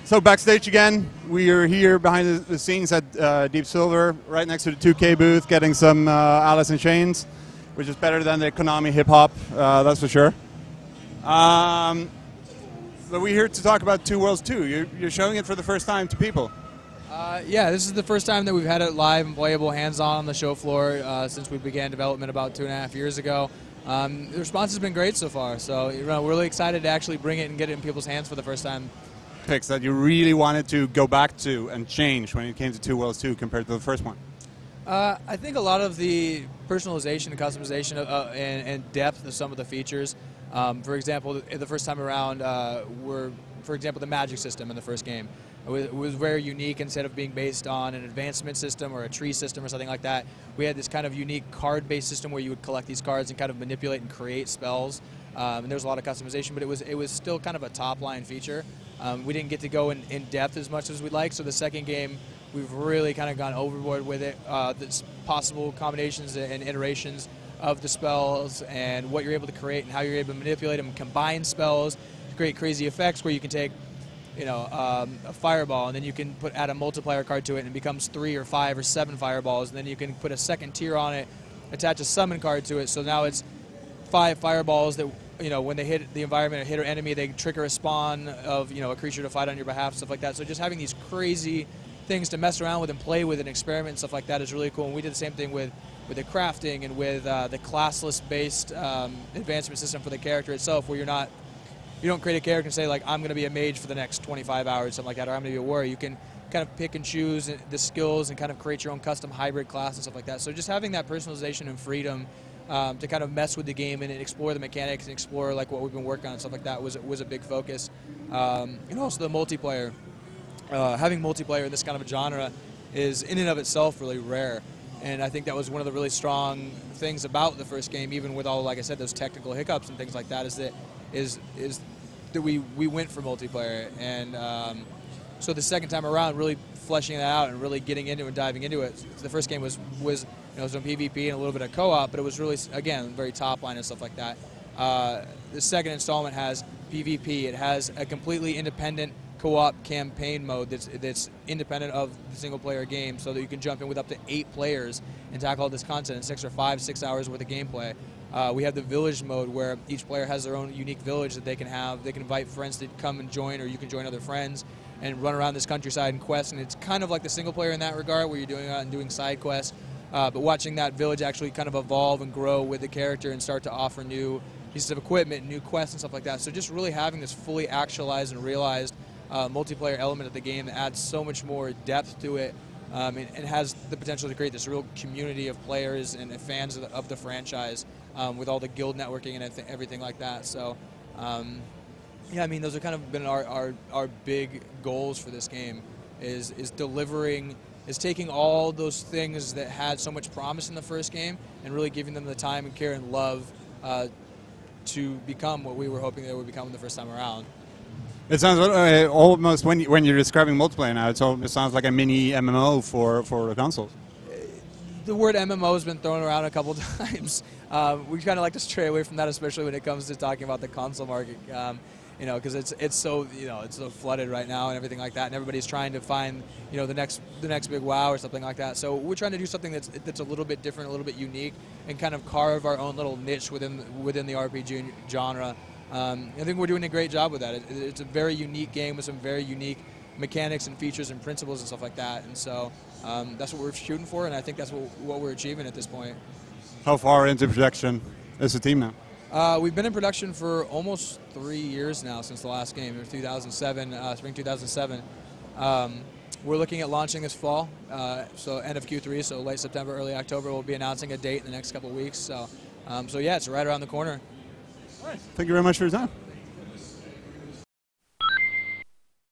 So backstage again, we are here behind the scenes at Deep Silver, right next to the 2K booth, getting some Alice in Chains, which is better than the Konami hip hop, that's for sure. But we're here to talk about Two Worlds 2. You're showing it for the first time to people. Yeah, this is the first time that we've had it live and playable, hands-on on the show floor since we began development about 2.5 years ago. The response has been great so far, so we're really excited to actually bring it and get it in people's hands for the first time. Picks that you really wanted to go back to and change when it came to Two Worlds 2 compared to the first one? I think a lot of the personalization and customization and depth of some of the features. For example, the first time around, for example, the magic system in the first game. It was very unique. Instead of being based on an advancement system or a tree system or something like that, we had this kind of unique card-based system where you would collect these cards and kind of manipulate and create spells. And there was a lot of customization, but it was still kind of a top-line feature. We didn't get to go in depth as much as we'd like, so the second game we've really kind of gone overboard with it. The possible combinations and iterations of the spells and what you're able to create and how you're able to manipulate them, combine spells to create crazy effects where you can take a fireball and then you can add a multiplier card to it and it becomes 3 or 5 or 7 fireballs, and then you can put a second tier on it, attach a summon card to it, so now it's 5 fireballs that when they hit the environment or hit an enemy, they trigger a spawn of a creature to fight on your behalf, stuff like that. So just having these crazy things to mess around with and play with and experiment and stuff like that is really cool. And we did the same thing with the crafting and with the classless-based advancement system for the character itself, where you don't create a character and say, like, I'm going to be a mage for the next 25 hours, something like that, or I'm going to be a warrior. You can kind of pick and choose the skills and kind of create your own custom hybrid class and stuff like that. So just having that personalization and freedom to kind of mess with the game and explore the mechanics and explore like what we've been working on and stuff like that was a big focus. And also the multiplayer. Having multiplayer in this kind of a genre is in and of itself really rare. And I think that was one of the really strong things about the first game, even with all, like I said, those technical hiccups and things like that, is that we went for multiplayer. And so the second time around, really fleshing that out and really getting into it and diving into it. The first game was some PvP and a little bit of co-op, but it was really, again, very top line and stuff like that. The second installment has PvP. It has a completely independent co-op campaign mode that's independent of the single-player game, so that you can jump in with up to 8 players and tackle all this content in 6 or 5, 6 hours worth of gameplay. We have the village mode where each player has their own unique village that they can have. They can invite friends to come and join, or you can join other friends and run around this countryside and quest. And it's kind of like the single player in that regard, where you're doing out and doing side quests, but watching that village actually kind of evolve and grow with the character and start to offer new pieces of equipment, new quests and stuff like that. So just really having this fully actualized and realized multiplayer element of the game that adds so much more depth to it, and has the potential to create this real community of players and fans of the franchise, with all the guild networking and everything like that. So yeah, I mean, those have kind of been our big goals for this game, is taking all those things that had so much promise in the first game and really giving them the time and care and love to become what we were hoping they would become the first time around. It sounds almost, when you're describing multiplayer now, it sounds like a mini MMO for the consoles. The word MMO has been thrown around a couple times. We kind of like to stray away from that, especially when it comes to talking about the console market. Because it's so it's so flooded right now and everything like that, and everybody's trying to find the next big WoW or something like that. So we're trying to do something that's a little bit different, a little bit unique, and kind of carve our own little niche within the RPG genre. I think we're doing a great job with that. It's a very unique game with some very unique mechanics and features and principles and stuff like that. And so that's what we're shooting for, and I think that's what we're achieving at this point. How far into production is the team now? We've been in production for almost 3 years now, since the last game, in 2007, spring 2007. We're looking at launching this fall, so end of Q3, so late September, early October. We'll be announcing a date in the next couple of weeks. So yeah, it's right around the corner. Thank you very much for your time.